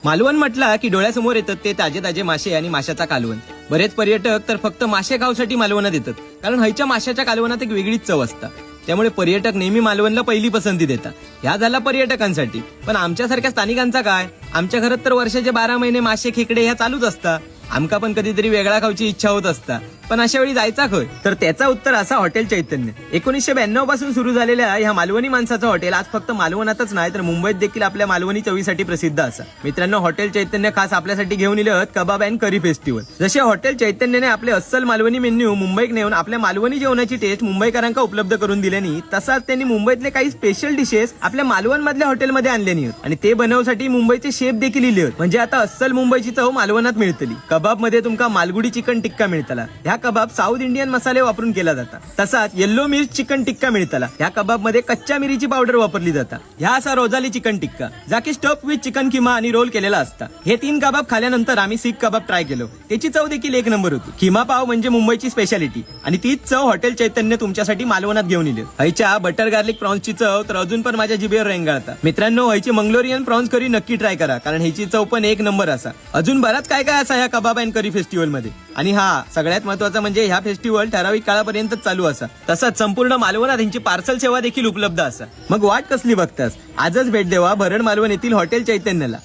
मालवण म्हटला की डोळ्यासमोर येतात ते ताजे ताजे मासे आणि माशाचा कालवण. बरेच पर्यटक तर फक्त मासे खाऊसाठी मालवणात येतात, कारण हयच्या माशाच्या कालवणात एक वेगळीच चव असता. त्यामुळे पर्यटक नेहमी मालवणला पहिली पसंती देतात. ह्या झाला पर्यटकांसाठी, पण आमच्यासारख्या स्थानिकांचा काय? आमच्या घरात तर वर्षाचे 12 महिने मासे खेकडे ह्या चालूच असतात. आमका पण कधीतरी वेगळा खाऊची इच्छा होत असता, पण अशा वेळी जायचा खय? तर त्याचा उत्तर असा हॉटेल चैतन्य. 1992 पासून सुरू झालेल्या ह्या मालवणी माणसाचं हॉटेल आज फक्त मालवणातच नाही तर मुंबईत देखील आपल्या मालवणी चवीसाठी प्रसिद्ध असा. मित्रांनो, हॉटेल चैतन्य खास आपल्यासाठी घेऊन इलं कबाब अँड करी फेस्टिवल. जसे हॉटेल चैतन्यने आपले अस्सल मालवणी मेन्यू मुंबईत नेऊन आपल्या मालवणी जेवणाची टेस्ट मुंबईकरांना उपलब्ध करून दिल्यानी, तसाच त्यांनी मुंबईतले काही स्पेशल डिशेस आपल्या मालवण मधल्या हॉटेलमध्ये आणल्यानी आणि ते बनवण्यासाठी मुंबईचे शेफ देखील इले. म्हणजे आता अस्सल मुंबईची चव मालवणात मिळतली. कबाब मध्ये तुमका मालगुडी चिकन टिक्का मिळतला. ह्या कबाब साऊथ इंडियन मसाले वापरून केला जातात. तसाच येल्लो मिर्च चिकन टिक्का मिळतला. ह्या कबाब मध्ये कच्च्या मिरीची पावडर वापरली जातात. ह्या असा रोजाली चिकन टिक्का, जा की स्टफ विथ चिकन किमा आणि रोल केलेला असता. हे 3 कबाब खाल्यानंतर आम्ही सीख कबाब ट्राय केलो. त्याची चव देखील एक नंबर होती. किमा पाव म्हणजे मुंबईची स्पेशालिटी आणि तीच चव हॉटेल चैतन्य तुमच्यासाठी मालवणात घेऊन इले. हयच्या बटर गार्लिक प्रॉन्सची चव तर अजून पण माझ्या जिभेवर रेंगाळता. मित्रांनो, हयची मंगलोरियन प्रॉन्स करी नक्की ट्राय करा, कारण ह्याची चव पण एक नंबर असा. अजून बराच काय काय असा ह्या कबाब अँड करी फेस्टिवल मध्ये. आणि हा सगळ्यात महत्वाचा म्हणजे ह्या फेस्टिवल ठराविक काळापर्यंत चालू असा. तसंच संपूर्ण मालवणात ह्यांची पार्सल सेवा देखील उपलब्ध असा. मग वाट कसली बघतास? आजच भेट देवा भरण मालवण येथील हॉटेल चैतन्यला.